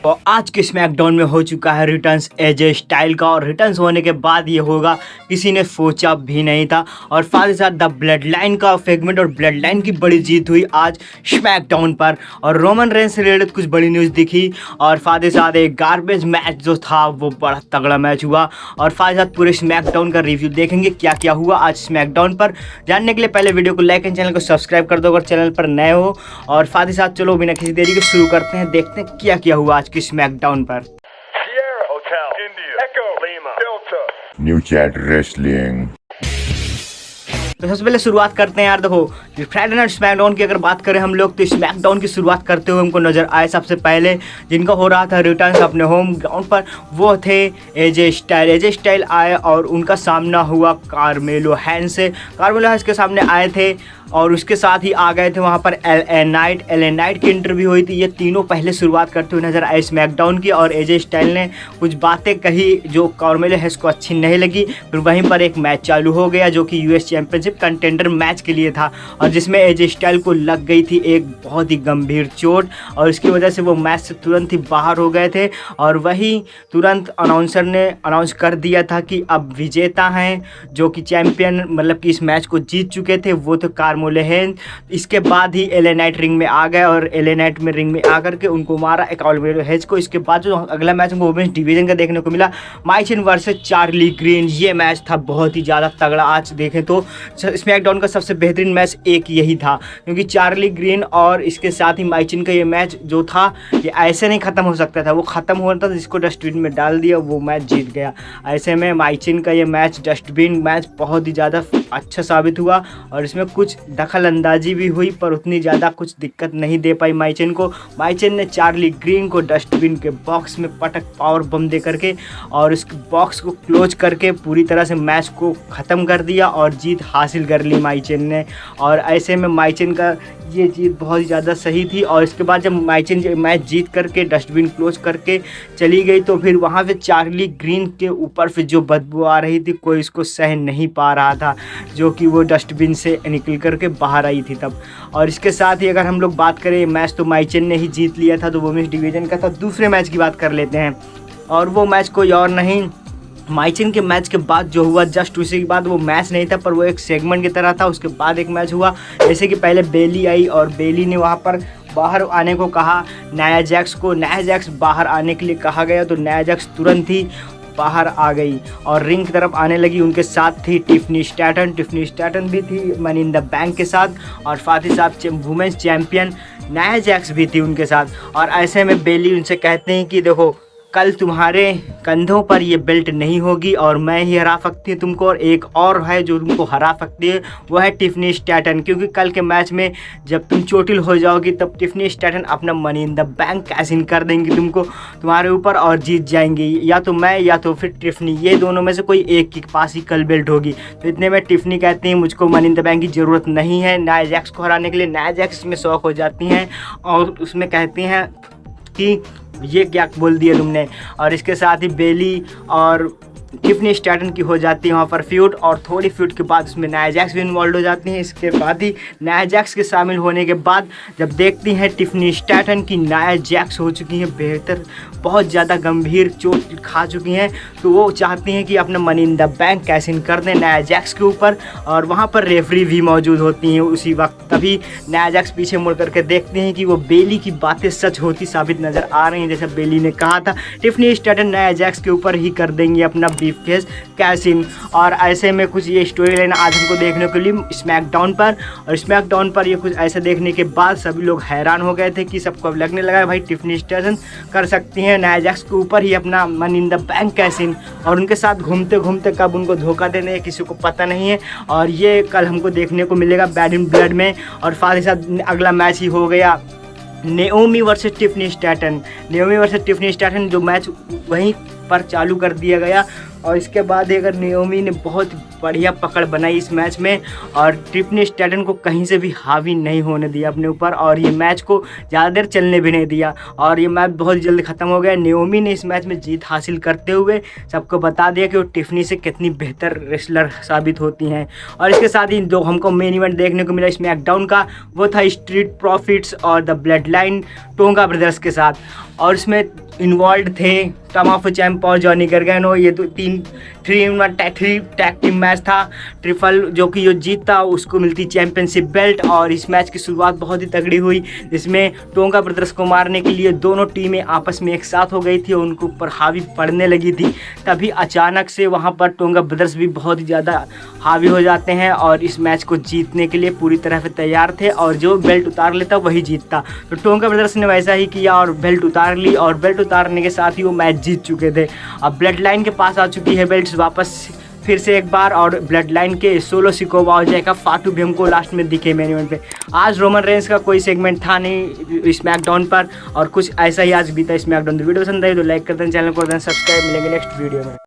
और आज के स्मैकडाउन में हो चुका है रिटर्न्स एजे स्टाइल का, और रिटर्न्स होने के बाद ये होगा किसी ने सोचा भी नहीं था। और साथ ही साथ द ब्लड लाइन का सेगमेंट और ब्लड लाइन की बड़ी जीत हुई आज स्मैकडाउन पर, और रोमन रेंस से रिलेटेड कुछ बड़ी न्यूज़ दिखी। और साथ ही साथ एक गार्बेज मैच जो था वो बड़ा तगड़ा मैच हुआ। और साथ ही साथ पूरे स्मैकडाउन का रिव्यू देखेंगे क्या क्या हुआ आज स्मैकडाउन पर। जानने के लिए पहले वीडियो को लाइक एंड चैनल को सब्सक्राइब कर दो अगर चैनल पर नए हो। और साथ ही साथ चलो बिना किसी देरी के शुरू करते हैं, देखते हैं क्या क्या हुआ आज की स्मैकडाउन पर। New chat wrestling. तो सबसे पहले शुरुआत करते हैं यार। देखो फ्राइडे नाइट स्मैकडाउन की अगर बात करें हम लोग, तो स्मैकडाउन की शुरुआत करते हुए हमको नजर आए सबसे पहले जिनका हो रहा था रिटर्न्स अपने होम ग्राउंड पर, वो थे एजे स्टाइल। एजे स्टाइल आए और उनका सामना हुआ कार्मेलो हैंस से। कार्मेलो हैंस के सामने आए थे और उसके साथ ही आ गए थे वहाँ पर एलए नाइट की इंटरव्यू हुई थी। ये तीनों पहले शुरुआत करते हुए नजर आए स्मैकडाउन की, और एजे स्टाइल ने कुछ बातें कही जो कार्मेलो हैंस को अच्छी नहीं लगी। फिर वहीं पर एक मैच चालू हो गया जो कि यूएस चैंपियनशिप कंटेंडर मैच के लिए था, और जिसमें एजे स्टाइल को लग गई थी एक बहुत ही गंभीर चोट, और इसकी वजह से वो मैच से तुरंत ही बाहर हो गए थे। और वही तुरंत अनाउंसर ने अनाउंस कर दिया था कि अब विजेता हैं जो कि चैंपियन मतलब कि इस मैच को जीत चुके थे, वो तो कार्मेलो हैंस। इसके बाद ही एलए नाइट रिंग में आ गए और एलए नाइट में रिंग में आकर के उनको मारा कार्मेलो हैंस को। इसके बाद जो अगला मैच हमको वुमेन्स डिवीजन का देखने को मिला, माइचिन वर्सेस चार्ली ग्रीन। ये मैच था बहुत ही ज़्यादा तगड़ा। आज देखें तो स्मैकडाउन का सबसे बेहतरीन मैच एक यही था, क्योंकि चार्ली ग्रीन और इसके साथ ही माइचिन का ये मैच जो था ये ऐसे नहीं ख़त्म हो सकता था। वो ख़त्म हुआ था, जिसको डस्टबिन में डाल दिया वो मैच जीत गया। ऐसे में माइचिन का ये मैच डस्टबिन मैच बहुत ही ज़्यादा अच्छा साबित हुआ, और इसमें कुछ दखल अंदाजी भी हुई पर उतनी ज़्यादा कुछ दिक्कत नहीं दे पाई माइचिन को। माइचिन ने चार्ली ग्रीन को डस्टबिन के बॉक्स में पटक पावर बम दे करके और उस बॉक्स को क्लोज करके पूरी तरह से मैच को ख़त्म कर दिया और जीत हासिल कर ली माइचिन ने। और ऐसे में माइचिन का ये जीत बहुत ही ज़्यादा सही थी। और इसके बाद जब माइचिन मैच जीत करके डस्टबिन क्लोज करके चली गई, तो फिर वहाँ पे चार्ली ग्रीन के ऊपर फिर जो बदबू आ रही थी कोई इसको सह नहीं पा रहा था, जो कि वो डस्टबिन से निकल करके बाहर आई थी तब। और इसके साथ ही अगर हम लोग बात करें मैच, तो माइचिन ने ही जीत लिया था, तो वुमेन्स डिवीज़न का था। दूसरे मैच की बात कर लेते हैं, और वो मैच कोई और नहीं, माइचिन के मैच के बाद जो हुआ, जस्ट उसी के बाद वो मैच नहीं था पर वो एक सेगमेंट की तरह था। उसके बाद एक मैच हुआ, जैसे कि पहले बेली आई और बेली ने वहाँ पर बाहर आने को कहा नाया जैक्स को। नाया जैक्स बाहर आने के लिए कहा गया तो नाया जैक्स तुरंत ही बाहर आ गई और रिंग की तरफ आने लगी। उनके साथ थी टिफनी स्टैटन भी थी मनी इन द बैंक के साथ, और साथ ही साथ वुमेन्स चैम्पियन नाया जैक्स भी थी उनके साथ। और ऐसे में बेली उनसे कहते हैं कि देखो कल तुम्हारे कंधों पर ये बेल्ट नहीं होगी और मैं ही हरा सकती हूँ तुमको, और एक और है जो तुमको हरा सकती है, वो है टिफनी स्टैटन। क्योंकि कल के मैच में जब तुम चोटिल हो जाओगी तब टिफनी स्टैटन अपना money in the bank cash in कर देंगी तुमको तुम्हारे ऊपर और जीत जाएंगी, या तो मैं या तो फिर टिफनी, ये दोनों में से कोई एक के पास ही कल बेल्ट होगी। तो इतने में टिफनी कहती हैं मुझको मनी इन द बैंक की ज़रूरत नहीं है नाया जैक्स को हराने के लिए। नाया जैक्स इसमें शौक हो जाती हैं और उसमें कहती हैं कि ये क्या बोल दिया तुमने। और इसके साथ ही बेली और टिफनी स्टैटन की हो जाती है वहाँ पर फ्यूड, और थोड़ी फ्यूड के बाद उसमें नाया जैक्स भी इन्वॉल्व हो जाती हैं। इसके बाद ही नाया जैक्स के शामिल होने के बाद जब देखती हैं टिफनी स्टैटन की नाया जैक्स हो चुकी हैं बेहतर, बहुत ज़्यादा गंभीर चोट खा चुकी हैं, तो वो चाहती हैं कि अपना money in the bank cash in कर दें नाया जैक्स के ऊपर। और वहाँ पर रेफरी भी मौजूद होती हैं उसी वक्त। तभी नाया जैक्स पीछे मुड़ करके देखते हैं कि वो बेली की बातें सच होती साबित नज़र आ रही हैं। जैसे बेली ने कहा था टिफनी स्टैटन नाया जैक्स के ऊपर ही कर देंगे अपना ब्रीफ केस कैश इन। और ऐसे में कुछ ये स्टोरी लाइन आज हमको देखने को मिली स्मैकडाउन पर। और स्मैकडाउन पर ये कुछ ऐसे देखने के बाद सभी लोग हैरान हो गए थे कि सबको अब लगने लगा भाई टिफनी स्टैटन कर सकती हैं नाया जैक्स के ऊपर ही अपना money in the bank cash in, और उनके साथ घूमते घूमते कब उनको धोखा देने किसी को पता नहीं है। और ये कल हमको देखने को मिलेगा बैड इन ब्लड में। और साथ ही साथ अगला मैच ही हो गया नेओमी वर्सेस टिफनी स्टैटन, जो मैच वहीं पर चालू कर दिया गया। और इसके बाद अगर नियोमी ने बहुत बढ़िया पकड़ बनाई इस मैच में और टिफनी स्टैटन को कहीं से भी हावी नहीं होने दिया अपने ऊपर, और ये मैच को ज़्यादा देर चलने भी नहीं दिया, और ये मैच बहुत जल्दी ख़त्म हो गया। नियोमी ने इस मैच में जीत हासिल करते हुए सबको बता दिया कि वो टिफनी से कितनी बेहतर रेसलर साबित होती हैं। और इसके साथ ही जो हमको मेन इवेंट देखने को मिला स्मैकडाउन का, वो था स्ट्रीट प्रॉफिट्स और the blood line tonga brothers के साथ। और इसमें इन्वॉल्व थे। टमाफो चैम्प और जॉनी गर्गनो, ये तो 3-in-1 टैग टीम मैच था। ट्रिपल जो कि जो जीतता उसको मिलती चैंपियनशिप बेल्ट। और इस मैच की शुरुआत बहुत ही तगड़ी हुई, जिसमें टोंगा ब्रदर्स को मारने के लिए दोनों टीमें आपस में एक साथ हो गई थी और उनके ऊपर हावी पड़ने लगी थी। तभी अचानक से वहाँ पर टोंगा ब्रदर्स भी बहुत ही ज़्यादा हावी हो जाते हैं और इस मैच को जीतने के लिए पूरी तरह से तैयार थे, और जो बेल्ट उतार लेता वही जीतता। तो टोंगा ब्रदर्स ने वैसा ही किया और बेल्ट उतार ली, और बेल्ट उतारने के साथ ही वो मैच जीत चुके थे। अब ब्लड लाइन के पास आ चुकी है बेल्ट्स वापस फिर से एक बार, और ब्लड लाइन के सोलो सिकोवा और जैकब फाटू भी हमको लास्ट में दिखे मेन इवेंट पे। आज रोमन रेंस का कोई सेगमेंट था नहीं स्मैकडाउन पर, और कुछ ऐसा ही आज बीता स्मैकडाउन। तो वीडियो पसंद आई तो लाइक कर दें, चैनल को सब्सक्राइब। मिलेंगे नेक्स्ट वीडियो में।